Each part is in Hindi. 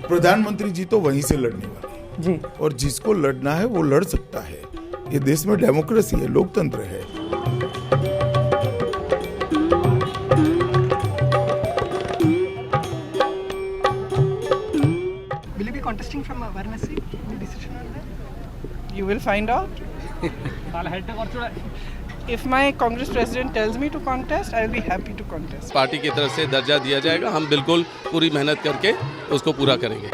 प्रधानमंत्री जी तो वहीं से लड़ने वाले जी, और जिसको लड़ना है वो लड़ सकता है। ये देश में डेमोक्रेसी है, लोकतंत्र है। Will you be contesting from Varanasi? Any decision on that? You will find out. If my Congress president tells me to contest, I will be happy to contest. Party की तरफ से दर्जा दिया जाएगा, हम बिल्कुल पूरी मेहनत करके उसको पूरा करेंगे।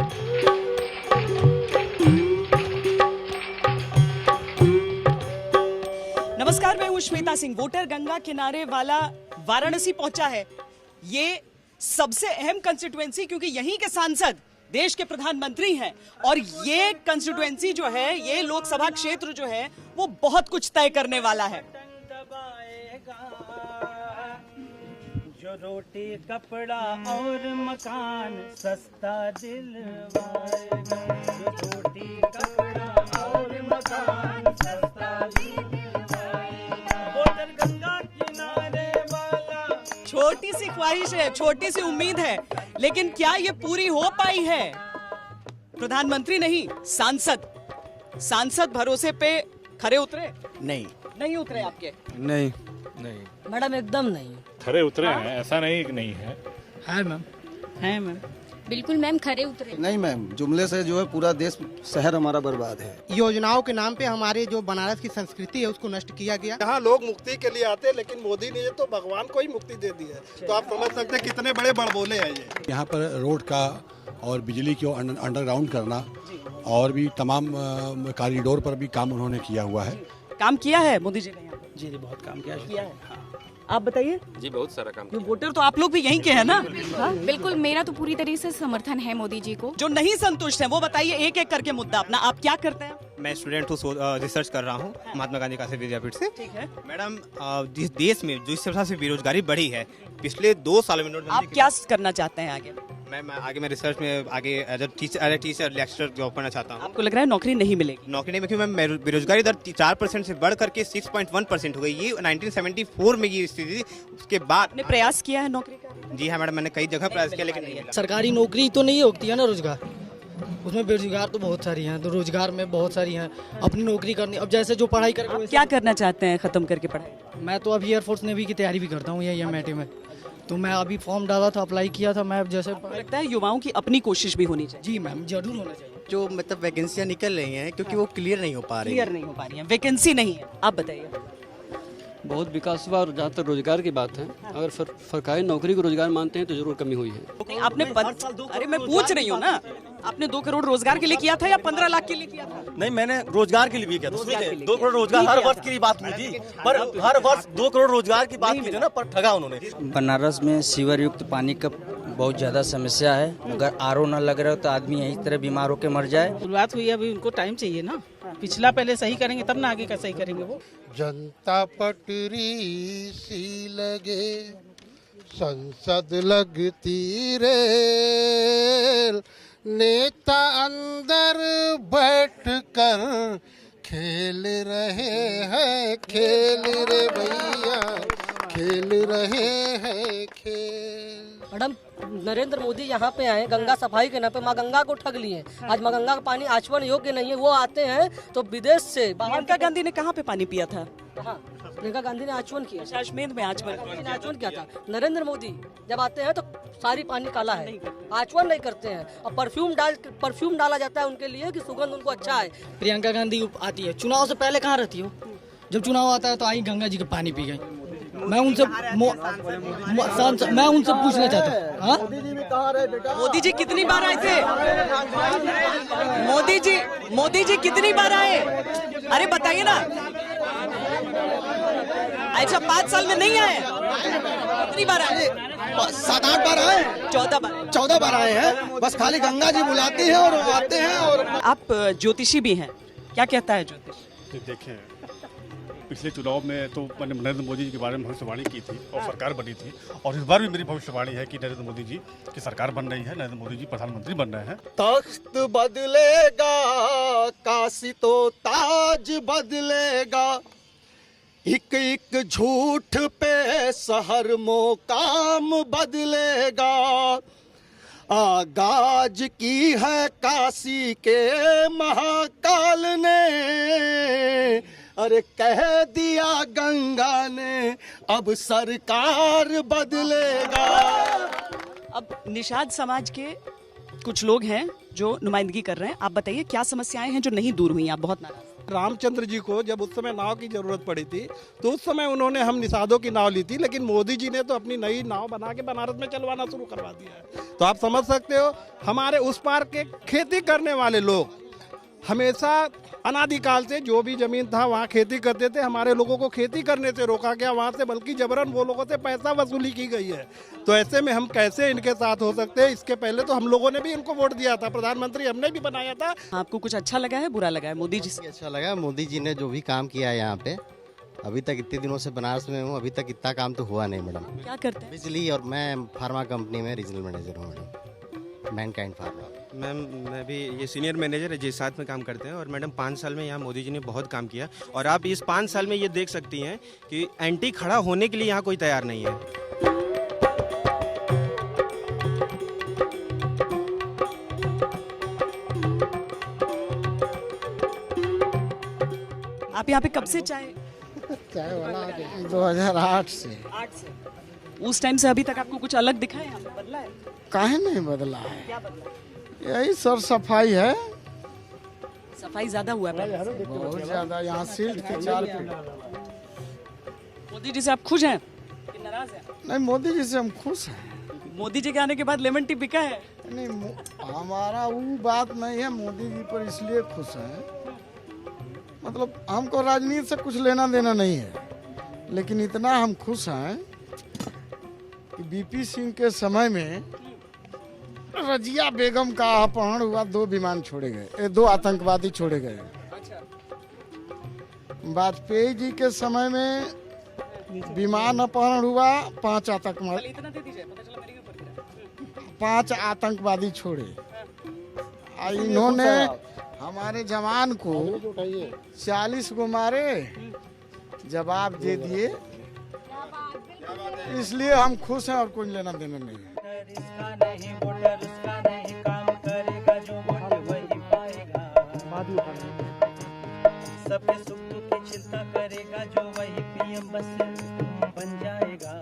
नमस्कार, मैं हूं श्वेता सिंह। वोटर गंगा किनारे वाला वाराणसी पहुंचा है। ये सबसे अहम कंस्टिट्यूएंसी, क्योंकि यहीं के सांसद देश के प्रधानमंत्री हैं और ये कंस्टिट्यूएंसी जो है, ये लोकसभा क्षेत्र जो है, वो बहुत कुछ तय करने वाला है। जो रोटी कपड़ा और मकान सस्ता दिलवाएगा, जो रोटी कपड़ा और मकान सस्ता दिलवाएगा, वोटर गंगा किनारे वाला। छोटी सी ख्वाहिश है, छोटी सी उम्मीद है, लेकिन क्या ये पूरी हो पाई है? प्रधानमंत्री नहीं, सांसद भरोसे पे खरे उतरे? नहीं उतरे आपके? नहीं मैडम, एकदम नहीं खरे उतरे हैं, ऐसा नहीं है। है मैम। बिल्कुल मैम, खरे उतरे। नहीं मैम, जुमले से जो है पूरा देश शहर हमारा बर्बाद है। योजनाओं के नाम पे हमारे जो बनारस की संस्कृति है उसको नष्ट किया गया। यहाँ लोग मुक्ति के लिए आते हैं, लेकिन मोदी ने तो भगवान को ही मुक्ति दे दी है। तो आप समझ सकते हैं कितने बड़े बड़बोले हैं ये। यहाँ पर रोड का और बिजली को अंडरग्राउंड करना और भी तमाम कॉरिडोर पर भी काम उन्होंने किया हुआ है। काम किया है मोदी जी ने? जी बहुत काम किया है। आप बताइए। जी बहुत सारा काम किया। वोटर तो आप लोग भी यहीं के हैं ना? बिल्कुल, मेरा तो पूरी तरीके से समर्थन है मोदी जी को। जो नहीं संतुष्ट हैं वो बताइए एक एक करके मुद्दा अपना। आप क्या करते हैं? मैं स्टूडेंट हूँ, रिसर्च कर रहा हूँ महात्मा गांधी काशी विद्यापीठ से। ठीक है मैडम, जिस देश में जिस हिसाब से बेरोजगारी बढ़ी है पिछले 2 साल में, आप क्या करना चाहते हैं आगे? मैं रिसर्च में आगे as a teacher lecturer job करना चाहता हूँ। आपको लग रहा है नौकरी नहीं मिलेगी? नौकरी नहीं मिलेगी मैम। बेरोजगारी दर 4% से बढ़ करके 6.1% हो गई। ये 1974 में ये स्थिति, उसके बाद आपने प्रयास किया है नौकरी का? जी हाँ मैडम, मैंने कई जगह प्रयास किया लेकिन नहीं मिला। सरकारी नौकरी तो नहीं होती है ना, रोजगार उसमें बेरोजगार तो बहुत सारी हैं, तो रोजगार में बहुत सारी हैं। अपनी नौकरी करनी, अब जैसे जो पढ़ाई कर, आप क्या करना चाहते हैं खत्म करके पढ़ाई? मैं तो अभी एयरफोर्स नेवी की तैयारी भी करता हूँ ये एमआईटी में। तो मैं अभी फॉर्म डाला था, अप्लाई किया था। मैं जैसे लगता है युवाओं की अपनी कोशिश भी होनी चाहिए। जी मैम, जरूर होना चाहिए। जो मतलब वैकेंसियाँ निकल रही हैं क्योंकि वो क्लियर नहीं हो पा रही है, वैकेंसी नहीं है। आप बताइए। बहुत विकास हुआ, और जहाँ तक रोजगार की बात है, अगर सरकारी नौकरी को रोजगार मानते हैं तो जरूर कमी हुई है। आपने अरे मैं पूछ रही हूँ ना, आपने 2 करोड़ रोजगार के लिए किया था या 15 लाख के लिए किया था? नहीं, मैंने रोजगार के लिए भी किया था। 2 करोड़ रोजगार हर वर्ष की बात हुई थी, पर हर वर्ष 2 करोड़ रोजगार की बात की थी ना, पर ठगा उन्होंने। बनारस में सीवर युक्त पानी का बहुत ज्यादा समस्या है। अगर आरओ न लग रहा हो तो आदमी यही तरह बीमार होकर मर जाए। शुरुआत हुई, अभी उनको टाइम चाहिए ना। पिछला पहले सही करेंगे तब ना आगे का सही करेंगे। वो जनता पटरी सी लगे, संसद लगती रेल, नेता अंदर बैठकर खेल रहे हैं खेल रे भैया, खेल रहे हैं खेल। मैडम, नरेंद्र मोदी यहाँ पे आए गंगा सफाई के नाम पे, माँ गंगा को ठग लिए। आज माँ गंगा का पानी आचमन योग्य नहीं है। वो आते हैं तो विदेश से। प्रियंका गांधी ने कहाँ पे पानी पिया था? प्रियंका गांधी ने आचमन किया, कश्मीर में आचमन किया था। नरेंद्र मोदी जब आते हैं तो सारी पानी काला है, आचमन नहीं करते हैं। और परफ्यूम डाला जाता है उनके लिए कि सुगंध उनको अच्छा है। प्रियंका गांधी आती है, चुनाव से पहले कहाँ रहती हो? जब चुनाव आता है तो आई गंगा जी का पानी पी गई। मैं उनसे पूछना चाहता हूँ, मोदी जी कितनी बार आए थे? मोदी जी कितनी बार आए? अरे बताइए ना। अच्छा, 5 साल में नहीं आए? कितनी बार आए? 7-8 बार आए। 14 बार आए हैं। बस खाली गंगा जी बुलाती है और आते हैं। और आप ज्योतिषी भी हैं, क्या कहता है ज्योतिष? देखें, पिछले चुनाव में तो मैंने नरेंद्र मोदी जी के बारे में भविष्यवाणी की थी और सरकार बनी थी, और इस बार भी मेरी भविष्यवाणी है कि नरेंद्र मोदी जी की सरकार बन रही है, नरेंद्र मोदी जी प्रधानमंत्री बन रहे हैं। तख्त बदलेगा, काशी तो ताज बदलेगा, एक झूठ पे शहर मोकाम बदलेगा, आगाज की है काशी के महाकाल ने, अरे कह दिया गंगा ने अब सरकार बदलेगा। अब निषाद समाज के कुछ लोग हैं जो नुमाइंदगी कर रहे हैं, आप बताइए क्या समस्याएं हैं जो नहीं दूर हुई? आप बहुत नाराज। रामचंद्र जी को जब उस समय नाव की जरूरत पड़ी थी तो उस समय उन्होंने हम निषादों की नाव ली थी, लेकिन मोदी जी ने तो अपनी नई नाव बना के बनारस में चलवाना शुरू करवा दिया है। तो आप समझ सकते हो हमारे उस पार के खेती करने वाले लोग हमेशा अनादिकाल से जो भी जमीन था वहाँ खेती करते थे, हमारे लोगों को खेती करने से रोका गया वहाँ से, बल्कि जबरन वो लोगों से पैसा वसूली की गई है। तो ऐसे में हम कैसे इनके साथ हो सकते हैं? इसके पहले तो हम लोगों ने भी इनको वोट दिया था, प्रधानमंत्री हमने भी बनाया था। आपको कुछ अच्छा लगा है, बुरा लगा है मोदी जी से? अच्छा लगा, मोदी जी ने जो भी काम किया है यहाँ पे, अभी तक इतने दिनों से बनारस में हूँ, अभी तक इतना काम तो हुआ नहीं मैडम। क्या करते हैं? बिजली, और मैं फार्मा कंपनी में रीजनल मैनेजर हूँ मैडम, मैनकाइंड फार्मा। मैम मैं भी ये सीनियर मैनेजर है जिस साथ में काम करते हैं, और मैडम 5 साल में यहाँ मोदी जी ने बहुत काम किया, और आप इस 5 साल में ये देख सकती हैं कि एंटी खड़ा होने के लिए यहाँ कोई तैयार नहीं है। आप यहाँ पे कब से चाय वाला 2008 से। 8 से। उस टाइम से अभी तक आपको कुछ अलग दिखा है, यहाँ पे बदला है? काहे नहीं बदला है? क्या बदला? यही सर सफाई है, सफाई ज्यादा हुआ है पहले से? बहुत ज्यादा। यहाँ सील्ड के 4 फीट। मोदी जी से आप खुश हैं कि नाराज हैं? नहीं, मोदी जी से हम खुश हैं। मोदी जी के आने के बाद लेमन टी बिका है? नहीं, हमारा वो बात नहीं है, मोदी जी पर इसलिए खुश हैं, मतलब हमको राजनीति से कुछ लेना देना नहीं है, लेकिन इतना हम खुश हैं कि बीपी सिंह के समय में रजिया बेगम का अपहरण हुआ, 2 विमान छोड़े गए, 2 आतंकवादी छोड़े गए। वाजपेयी जी के समय में विमान अपहरण हुआ, 5 आतंकवादी 5 आतंकवादी छोड़े। इन्होंने हमारे जवान को 40 को मारे, जवाब दे दिए, इसलिए हम खुश हैं और कोई लेना देना नहीं है। सबके सुख की चिंता करेगा जो वही पीएम बस बन जाएगा।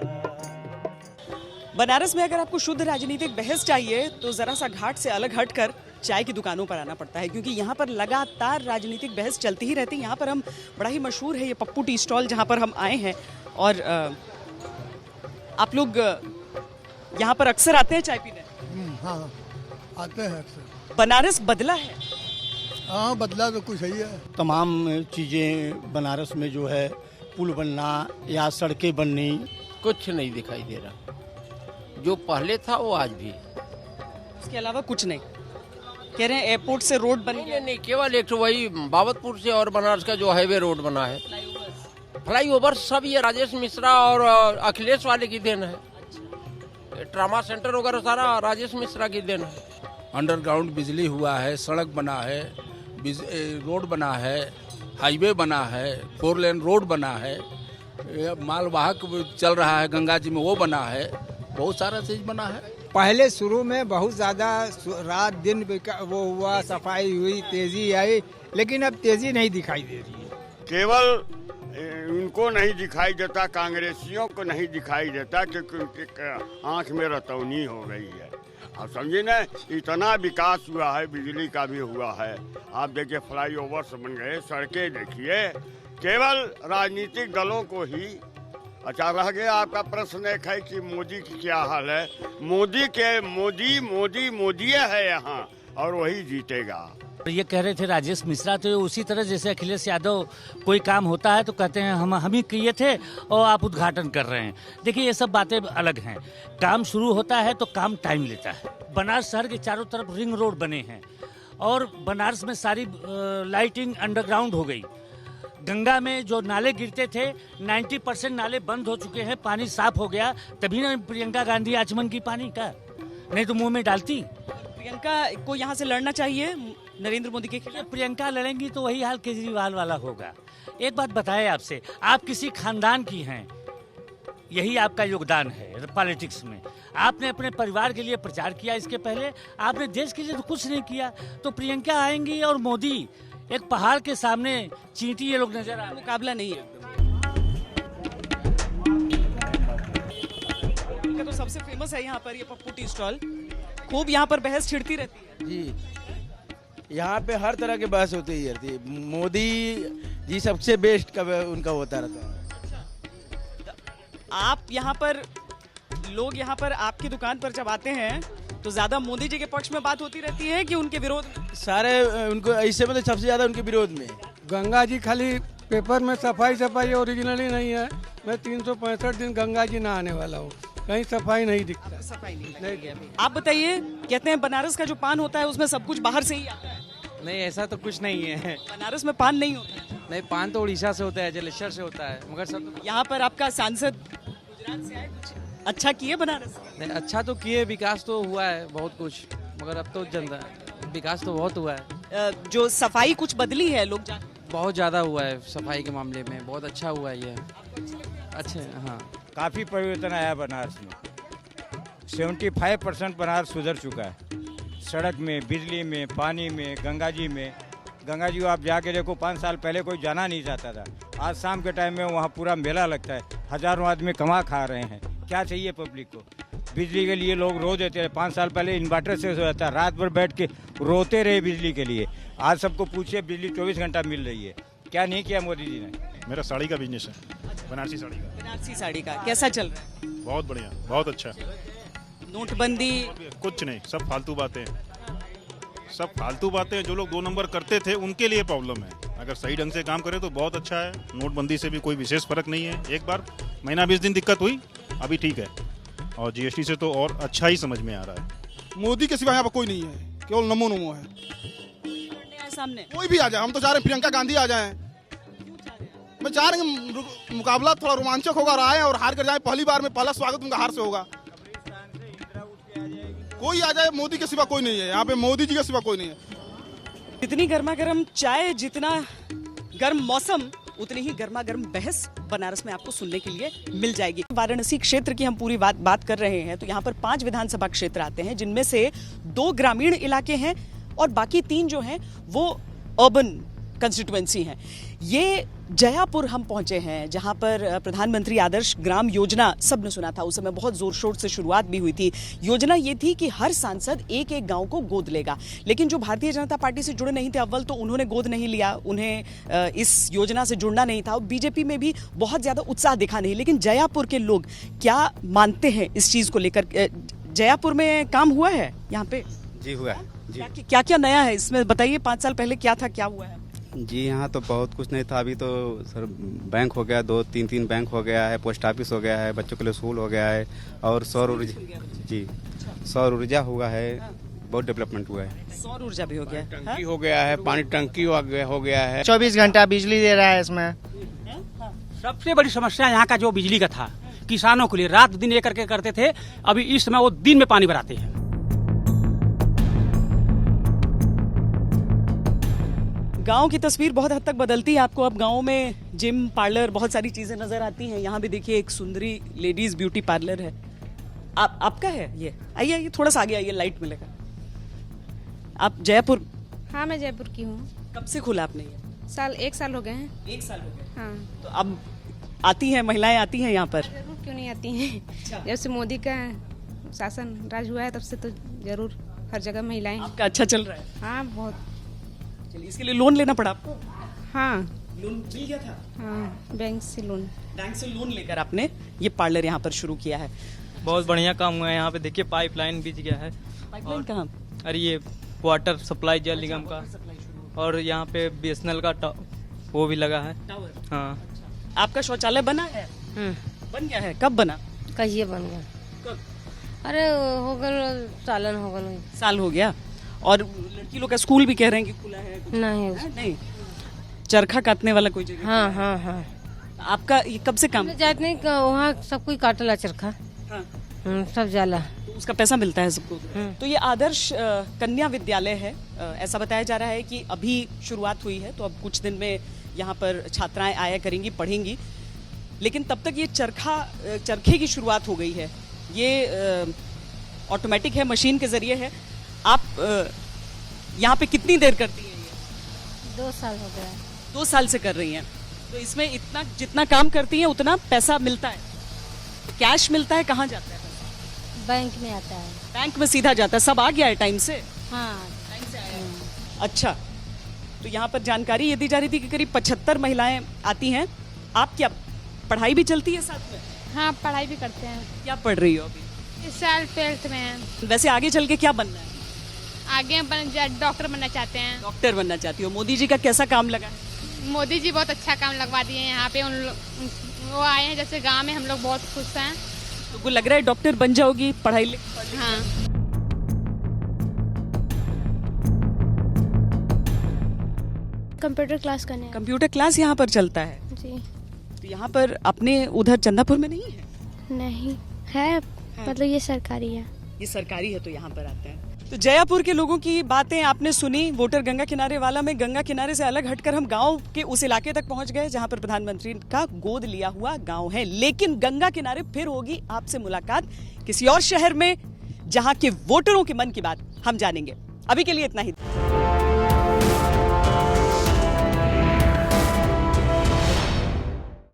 बनारस में अगर आपको शुद्ध राजनीतिक बहस चाहिए तो जरा सा घाट से अलग हटकर चाय की दुकानों पर आना पड़ता है, क्योंकि यहाँ पर लगातार राजनीतिक बहस चलती ही रहती है। यहाँ पर हम बड़ा ही मशहूर है ये पप्पू टी स्टॉल जहाँ पर हम आए हैं, और आप लोग यहाँ पर अक्सर आते हैं चाय पीने? हाँ, आते हैं अक्सर। बनारस बदला है? हाँ, बदला तो कुछ ही है। तमाम चीज़ें बनारस में जो है, पुल बनना या सड़कें बननी, कुछ नहीं दिखाई दे रहा। जो पहले था वो आज भी। उसके अलावा कुछ नहीं? कह रहे हैं एयरपोर्ट से रोड बन गया? नहीं, केवल एक वही बाबतपुर से और बनारस का जो हाईवे रोड बना है, फ्लाईओवर, सब ये राजेश मिश्रा और अखिलेश वाले की देन है। ट्रामा सेंटर वगैरह सारा राजेश मिश्रा की देन है। अंडरग्राउंड बिजली हुआ है, सड़क बना है, रोड बना है, हाईवे बना है, 4 लेन रोड बना है, मालवाहक चल रहा है गंगा जी में, वो बना है, बहुत सारा चीज बना है। पहले शुरू में बहुत ज़्यादा रात दिन वो हुआ, सफाई हुई, तेजी आई, लेकिन अब तेजी नहीं दिखाई दे रही है। केवल इनको नहीं दिखाई देता, कांग्रेसियों को नहीं दिखाई देता, क्योंकि उनकी आंख में रतौनी हो गई है। आप समझिए ना, इतना विकास हुआ है, बिजली का भी हुआ है, आप देखिए फ्लाईओवर्स बन गए, सड़कें देखिए, केवल राजनीतिक दलों को ही। अच्छा, रह गया आपका प्रश्न एक है कि मोदी की क्या हाल है। मोदी के मोदी है यहाँ, और वही जीतेगा। ये कह रहे थे राजेश मिश्रा, तो उसी तरह जैसे अखिलेश यादव कोई काम होता है तो कहते हैं हम ही किए थे और आप उद्घाटन कर रहे हैं। देखिए, ये सब बातें अलग हैं। काम शुरू होता है तो काम टाइम लेता है। बनारस शहर के चारों तरफ रिंग रोड बने हैं और बनारस में सारी लाइटिंग अंडरग्राउंड हो गई। गंगा में जो नाले गिरते थे 90% नाले बंद हो चुके हैं, पानी साफ हो गया। तभी ना प्रियंका गांधी आचमन की पानी का, नहीं तो मुंह में डालती। प्रियंका को यहाँ से लड़ना चाहिए नरेंद्र मोदी के खिलाफ। प्रियंका लड़ेंगी तो वही हाल केजरीवाल वाला होगा। एक बात बताएं आपसे, आप किसी खानदान की हैं, यही आपका योगदान है पॉलिटिक्स में। आपने अपने परिवार के लिए प्रचार किया, इसके पहले आपने देश के लिए तो कुछ नहीं किया। तो प्रियंका आएंगी और मोदी, एक पहाड़ के सामने चींटी ये लोग नजर आ रहे। मुकाबला नहीं है। तो सबसे फेमस है यहाँ पर ये पप्पू टी स्टॉल, खूब यहाँ पर बहस छिड़ती रहती है। जी, यहाँ पे हर तरह की बहस होती ही रहती है। मोदी जी सबसे बेस्ट कब उनका होता रहता है। आप यहाँ पर, लोग यहाँ पर आपकी दुकान पर जब आते हैं तो ज्यादा मोदी जी के पक्ष में बात होती रहती है कि उनके विरोध में? सारे उनको ऐसे मतलब सबसे ज्यादा उनके विरोध में। गंगा जी खाली पेपर में सफाई ओरिजिनली नहीं है। मैं 365 दिन गंगा जी नहाने वाला हूँ, कहीं सफाई नहीं दिखता। सफाई नहीं गया। आप बताइए, कहते हैं बनारस का जो पान होता है उसमें सब कुछ बाहर से ही आता है। नहीं, ऐसा तो कुछ नहीं है। बनारस में पान नहीं होता है? नहीं, पान तो उड़ीसा से होता है, जलेश्वर से होता है, मगर सब यहाँ पर आपका सांसद गुजरात से आए, कुछ अच्छा किए बनारस? नहीं, अच्छा तो किए, विकास तो हुआ है बहुत कुछ, मगर अब तो जनता विकास तो बहुत हुआ है। जो सफाई कुछ बदली है, लोग बहुत ज़्यादा हुआ है सफाई के मामले में, बहुत अच्छा हुआ है ये। अच्छा, हाँ, काफ़ी परिवर्तन आया बनारस में। 75% बनारस सुधर चुका है, सड़क में, बिजली में, पानी में, गंगा जी में। गंगा जी आप जाके देखो, 5 साल पहले कोई जाना नहीं चाहता था। आज शाम के टाइम में वहाँ पूरा मेला लगता है, हजारों आदमी कमा खा रहे हैं। क्या चाहिए पब्लिक को? बिजली के लिए लोग रो देते हैं। 5 साल पहले इन्वर्टर से सोया था, रात भर बैठ के रोते रहे बिजली के लिए। आज सबको पूछिए, बिजली 24 घंटा मिल रही है। क्या नहीं किया मोदी जी ने? मेरा साड़ी का बिजनेस है, बनारसी साड़ी का। बनारसी साड़ी का कैसा चल रहा है? बहुत बढ़िया, बहुत अच्छा। नोटबंदी कुछ नहीं, सब फालतू बातें, सब फालतू बातें। जो लोग 2 नंबर करते थे उनके लिए प्रॉब्लम है। अगर सही ढंग से काम करें तो बहुत अच्छा है। नोटबंदी से भी कोई विशेष फर्क नहीं है। एक बार महीना 20 दिन दिक्कत हुई, अभी ठीक है। और जीएसटी से तो और अच्छा ही समझ में आ रहा है। मोदी के सिवा यहाँ पर कोई नहीं है, केवल नमो नमो है। सामने कोई भी आ जाए, हम तो चाह रहे हैं प्रियंका गांधी आ जाए। मैं चाह रहे हैं मुकाबला थोड़ा रोमांचक होगा, और आए और हार कर जाए। पहली बार में पहला स्वागत उनका हार से होगा। कोई आ जाए, मोदी के सिवा कोई नहीं है यहाँ पे, मोदी जी के सिवा कोई नहीं है। जितनी गर्मा गर्म चाय, जितना गर्म मौसम, उतनी ही गर्मा गर्म बहस बनारस में आपको सुनने के लिए मिल जाएगी। वाराणसी क्षेत्र की हम पूरी बात कर रहे हैं तो यहाँ पर 5 विधानसभा क्षेत्र आते हैं, जिनमें से 2 ग्रामीण इलाके हैं और बाकी 3 जो हैं वो अर्बन कंस्टिट्यूएंसी हैं। ये जयापुर हम पहुंचे हैं, जहां पर प्रधानमंत्री आदर्श ग्राम योजना सबने सुना था, उस समय बहुत जोर शोर से शुरुआत भी हुई थी। योजना ये थी कि हर सांसद एक एक गांव को गोद लेगा, लेकिन जो भारतीय जनता पार्टी से जुड़े नहीं थे, अव्वल तो उन्होंने गोद नहीं लिया, उन्हें इस योजना से जुड़ना नहीं था। बीजेपी में भी बहुत ज्यादा उत्साह दिखा नहीं। लेकिन जयापुर के लोग क्या मानते हैं इस चीज को लेकर? जयापुर में काम हुआ है यहाँ पे? जी हुआ है जी। क्या क्या नया है इसमें बताइए? 5 साल पहले क्या था, क्या हुआ है? जी यहाँ तो बहुत कुछ नहीं था। अभी तो सर बैंक हो गया, 2-3 बैंक हो गया है, पोस्ट ऑफिस हो गया है, बच्चों के लिए स्कूल हो गया है, और सौर ऊर्जा हुआ है। बहुत डेवलपमेंट हुआ है। सौर ऊर्जा भी हो गया, टंकी हो गया है, पानी टंकी हो गया है, 24 घंटा बिजली दे रहा है इसमें। सबसे बड़ी समस्या यहाँ का जो बिजली का था, किसानों के लिए रात दिन एक करके करते थे, अभी इस समय वो दिन में पानी भराते हैं। गांव की तस्वीर बहुत हद तक बदलती है आपको। अब गांव में जिम, पार्लर, बहुत सारी चीजें नजर आती हैं। यहाँ भी देखिए एक सुंदरी लेडीज ब्यूटी पार्लर है। आपका है ये? आइए थोड़ा सा आगे आइए, लाइट मिलेगा। आप जयपुर? हाँ, मैं जयपुर की हूँ। कब से खुला आपने ये? 1 साल हो गए हैं। 1 साल हो गए? हाँ। तो अब आती हैं महिलाएं, आती हैं यहाँ पर? जरूर, क्यों नहीं आती हैं। जब से मोदी का शासन राज हुआ है तब से तो जरूर हर जगह महिलाएं। आपका अच्छा चल रहा है? हाँ, बहुत। चलिए, इसके लिए लोन लेना पड़ा आपको? हाँ, लोन मिल गया था? हाँ, बैंक से लोन लेकर आपने ये पार्लर यहाँ पर शुरू किया है। बहुत बढ़िया काम हुआ है यहाँ पे। देखिए पाइपलाइन बीच गया है। पाइपलाइन कहाँ? अरे ये वाटर सप्लाई जल निगम का, और यहाँ पे BSNL का वो भी लगा है। हाँ। आपका शौचालय बना है? बन गया है? कब बना? कहिए बन गया। कब? अरे हो गया, साल हो गया। और लड़की लोग का स्कूल भी कह रहे हैं कि खुला है? नहीं, चरखा काटने वाला कोई जगह? हाँ। आपका ये कब से काम? जात नहीं, वहाँ सब कोई काटला चरखा। हाँ। सब जाला। तो उसका पैसा मिलता है सबको। तो ये आदर्श कन्या विद्यालय है। ऐसा बताया जा रहा है कि अभी शुरुआत हुई है, तो अब कुछ दिन में यहाँ पर छात्राएं आया करेंगी, पढ़ेंगी, लेकिन तब तक ये चरखे की शुरुआत हो गई है। ये ऑटोमेटिक है, मशीन के जरिए है। आप यहाँ पे कितनी देर करती हैं ये? 2 साल हो गया। 2 साल से कर रही हैं। तो इसमें इतना जितना काम करती हैं उतना पैसा मिलता है? कैश मिलता है? कहाँ जाता है? बैंक में आता है। बैंक में सीधा जाता है। सब आ गया है टाइम से? हाँ, टाइम से आया है। अच्छा, तो यहाँ पर जानकारी ये दी जा रही थी कि करीब 75 महिलाएं आती हैं। आप क्या पढ़ाई भी चलती है साथ में? हाँ, पढ़ाई भी करते हैं। क्या पढ़ रही हो अभी? इस साल 12th में है। वैसे आगे चल के क्या बनना है? आगे डॉक्टर बनना चाहते हैं। डॉक्टर बनना चाहती हो। मोदी जी का कैसा काम लगा? मोदी जी बहुत अच्छा काम लगवा दिए हैं यहाँ पे। वो आए हैं, जैसे गांव में हम लोग बहुत खुश हैं। तो लग रहा है डॉक्टर बन जाओगी पढ़ाई लिख? हाँ। कंप्यूटर क्लास करने। कंप्यूटर क्लास यहाँ पर चलता है जी। तो यहाँ पर अपने उधर चंदापुर में नहीं है? नहीं है, मतलब ये सरकारी है। ये सरकारी है तो यहाँ पर आते हैं। तो जयापुर के लोगों की बातें आपने सुनी। वोटर गंगा किनारे वाला में गंगा किनारे से अलग हटकर हम गांव के उस इलाके तक पहुंच गए जहां पर प्रधानमंत्री का गोद लिया हुआ गांव है। लेकिन गंगा किनारे फिर होगी आपसे मुलाकात किसी और शहर में, जहां के वोटरों के मन की बात हम जानेंगे। अभी के लिए इतना ही।